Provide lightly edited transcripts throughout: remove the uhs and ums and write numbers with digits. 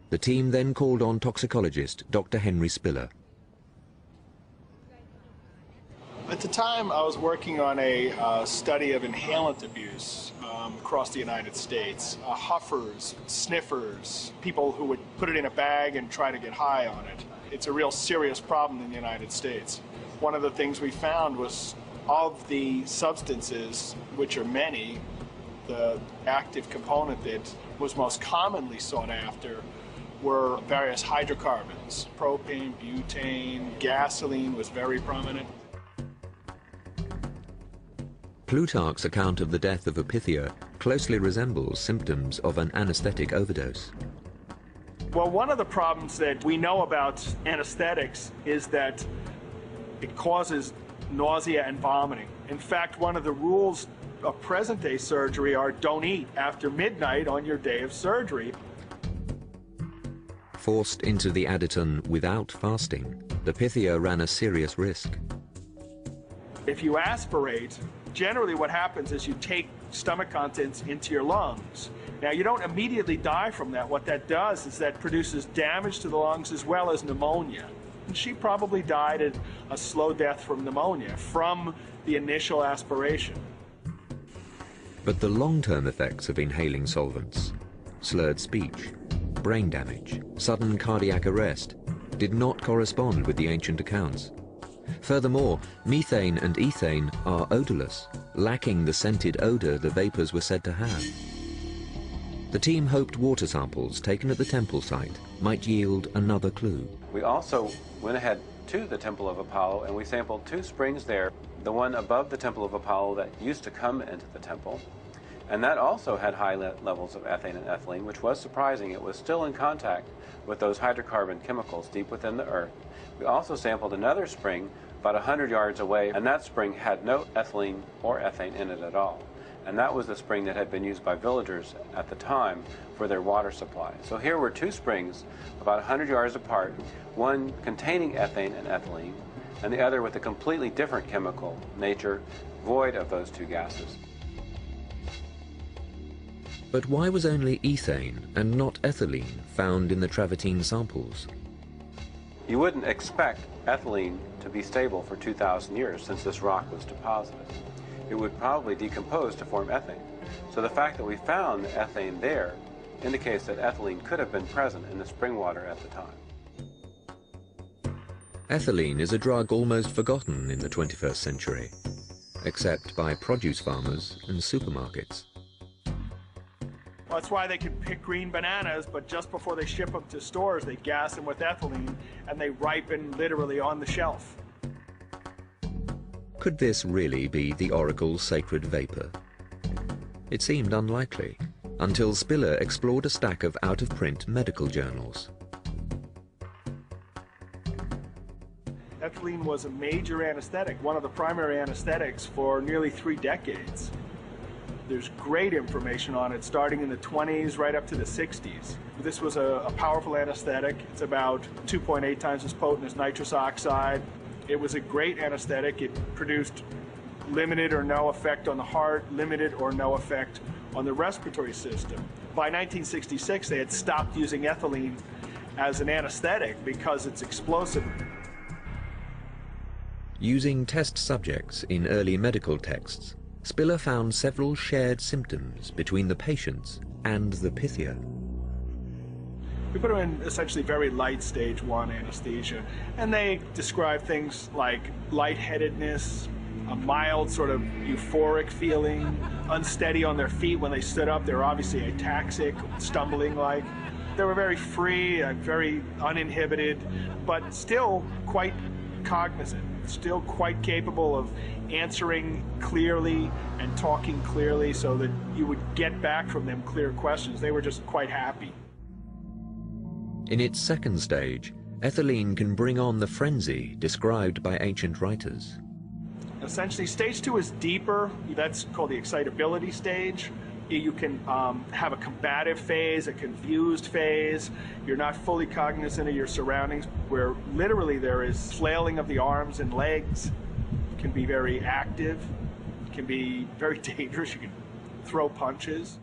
The team then called on toxicologist Dr. Henry Spiller. At the time, I was working on a study of inhalant abuse across the United States. Huffers, sniffers, people who would put it in a bag and try to get high on it. It's a real serious problem in the United States. One of the things we found was of the substances, which are many, the active component that was most commonly sought after were various hydrocarbons. Propane, butane, gasoline was very prominent. Plutarch's account of the death of a Pythia closely resembles symptoms of an anesthetic overdose. Well, one of the problems that we know about anesthetics is that it causes nausea and vomiting. In fact, one of the rules of present-day surgery are don't eat after midnight on your day of surgery. Forced into the Aditon without fasting, the Pythia ran a serious risk. If you aspirate, generally what happens is you take stomach contents into your lungs. Now, you don't immediately die from that. What that does is that produces damage to the lungs as well as pneumonia. And she probably died a slow death from pneumonia from the initial aspiration. But the long-term effects of inhaling solvents, slurred speech, brain damage, sudden cardiac arrest, did not correspond with the ancient accounts. Furthermore, methane and ethane are odorless, lacking the scented odor the vapors were said to have. The team hoped water samples taken at the temple site might yield another clue. We also went ahead to the Temple of Apollo and we sampled 2 springs there. The one above the Temple of Apollo that used to come into the temple, and that also had high levels of ethane and ethylene, which was surprising. It was still in contact with those hydrocarbon chemicals deep within the earth. We also sampled another spring about 100 yards away, and that spring had no ethylene or ethane in it at all. And that was the spring that had been used by villagers at the time for their water supply. So here were 2 springs about 100 yards apart, one containing ethane and ethylene, and the other with a completely different chemical nature, void of those 2 gases. But why was only ethane and not ethylene found in the travertine samples? You wouldn't expect ethylene to be stable for 2,000 years since this rock was deposited. It would probably decompose to form ethane. So the fact that we found ethane there indicates that ethylene could have been present in the spring water at the time. Ethylene is a drug almost forgotten in the 21st century, except by produce farmers and supermarkets. Well, that's why they can pick green bananas, but just before they ship them to stores, they gas them with ethylene, and they ripen literally on the shelf. Could this really be the oracle's sacred vapor? It seemed unlikely, until Spiller explored a stack of out-of-print medical journals. Ethylene was a major anesthetic, one of the primary anesthetics for nearly 3 decades. There's great information on it starting in the 20s right up to the 60s. This was a powerful anesthetic. It's about 2.8 times as potent as nitrous oxide. It was a great anesthetic. It produced limited or no effect on the heart, limited or no effect on the respiratory system. By 1966, they had stopped using ethylene as an anesthetic because it's explosive. Using test subjects in early medical texts, Spiller found several shared symptoms between the patients and the Pythia. We put them in essentially very light stage 1 anesthesia, and they describe things like lightheadedness, a mild sort of euphoric feeling, unsteady on their feet when they stood up. They were obviously ataxic, stumbling like. They were very free, very uninhibited, but still quite cognizant, still quite capable of answering clearly and talking clearly so that you would get back from them clear questions. They were just quite happy. In its second stage, ethylene can bring on the frenzy described by ancient writers. Essentially, stage 2 is deeper. That's called the excitability stage. You can have a combative phase, a confused phase. You're not fully cognizant of your surroundings, where literally there is flailing of the arms and legs. It can be very active. It can be very dangerous. You can throw punches.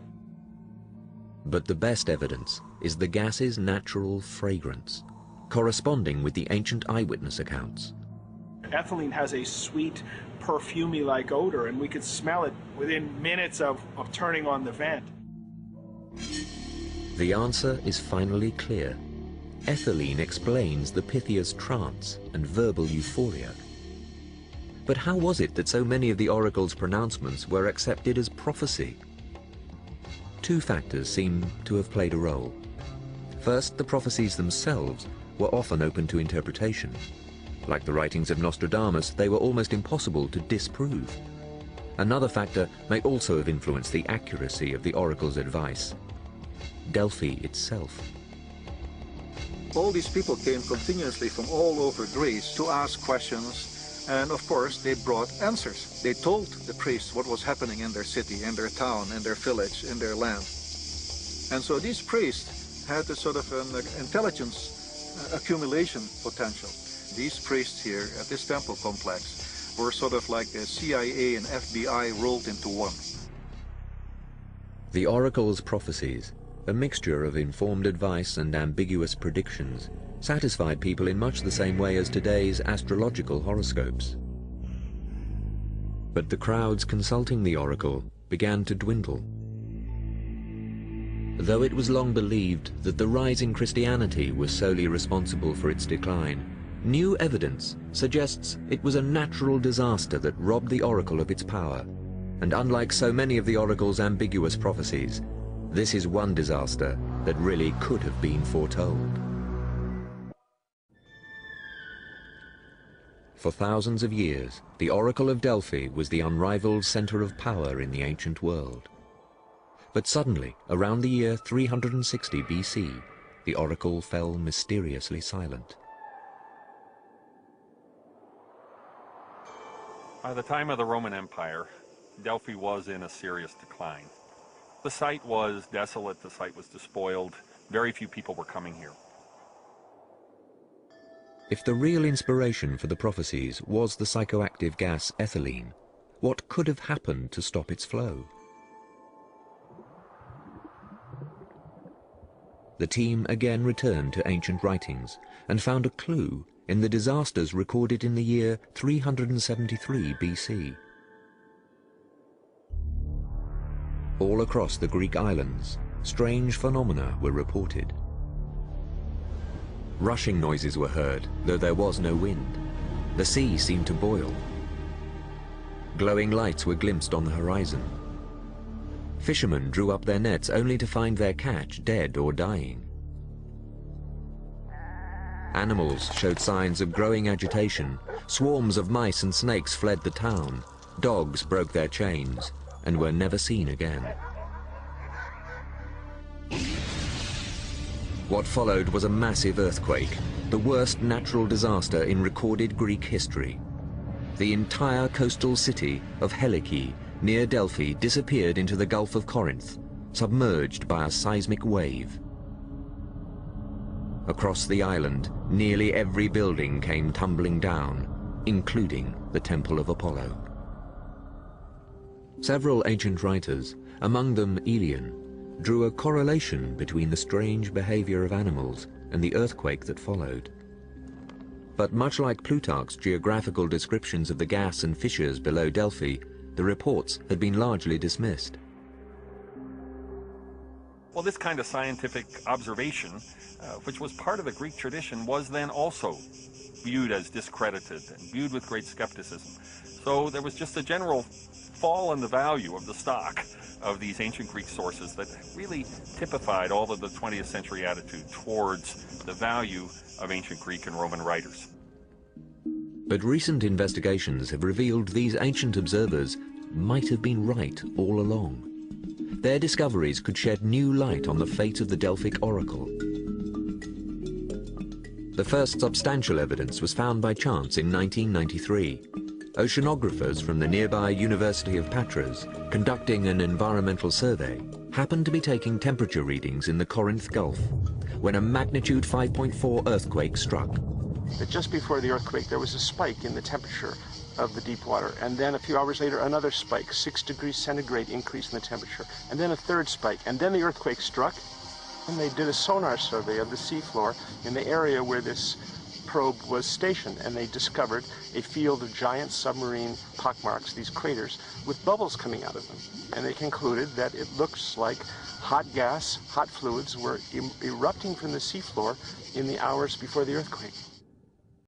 But the best evidence is the gas's natural fragrance, corresponding with the ancient eyewitness accounts. Ethylene has a sweet, perfumey-like odor, and we could smell it within minutes of turning on the vent. The answer is finally clear. Ethylene explains the Pythia's trance and verbal euphoria. But how was it that so many of the oracle's pronouncements were accepted as prophecy? Two factors seem to have played a role. First, the prophecies themselves were often open to interpretation. Like the writings of Nostradamus, they were almost impossible to disprove. Another factor may also have influenced the accuracy of the oracle's advice: Delphi itself. All these people came continuously from all over Greece to ask questions, and of course they brought answers. They told the priests what was happening in their city, in their town, in their village, in their land. And so these priests had a sort of an intelligence accumulation potential. These priests here at this temple complex were sort of like the CIA and FBI rolled into one. The oracle's prophecies, a mixture of informed advice and ambiguous predictions, satisfied people in much the same way as today's astrological horoscopes. But the crowds consulting the oracle began to dwindle. Though it was long believed that the rise in Christianity was solely responsible for its decline, new evidence suggests it was a natural disaster that robbed the oracle of its power. And unlike so many of the oracle's ambiguous prophecies, this is one disaster that really could have been foretold. For thousands of years, the Oracle of Delphi was the unrivaled center of power in the ancient world. But suddenly, around the year 360 BC, the oracle fell mysteriously silent. By the time of the Roman Empire, Delphi was in a serious decline. The site was desolate, the site was despoiled, very few people were coming here. If the real inspiration for the prophecies was the psychoactive gas ethylene, what could have happened to stop its flow? The team again returned to ancient writings and found a clue in the disasters recorded in the year 373 BC. All across the Greek islands, strange phenomena were reported. Rushing noises were heard, though there was no wind. The sea seemed to boil. Glowing lights were glimpsed on the horizon. Fishermen drew up their nets only to find their catch dead or dying. Animals showed signs of growing agitation. Swarms of mice and snakes fled the town. Dogs broke their chains and were never seen again. What followed was a massive earthquake, the worst natural disaster in recorded Greek history. The entire coastal city of Helike, near Delphi, disappeared into the Gulf of Corinth, submerged by a seismic wave. Across the island, nearly every building came tumbling down, including the Temple of Apollo. Several ancient writers, among them Elian, drew a correlation between the strange behavior of animals and the earthquake that followed. But much like Plutarch's geographical descriptions of the gas and fissures below Delphi, the reports had been largely dismissed. Well, this kind of scientific observation, which was part of the Greek tradition, was then also viewed as discredited and viewed with great skepticism. So there was just a general fall in the value of the stock of these ancient Greek sources that really typified all of the 20th century attitude towards the value of ancient Greek and Roman writers. But recent investigations have revealed these ancient observers might have been right all along. Their discoveries could shed new light on the fate of the Delphic oracle. The first substantial evidence was found by chance in 1993. Oceanographers from the nearby University of Patras, conducting an environmental survey, happened to be taking temperature readings in the Corinth Gulf when a magnitude 5.4 earthquake struck. That just before the earthquake, there was a spike in the temperature of the deep water, and then a few hours later, another spike, 6 degrees centigrade increase in the temperature, and then a third spike, and then the earthquake struck, And they did a sonar survey of the seafloor in the area where this probe was stationed, and they discovered a field of giant submarine pockmarks, these craters, with bubbles coming out of them. And they concluded that it looks like hot gas, hot fluids were erupting from the seafloor in the hours before the earthquake.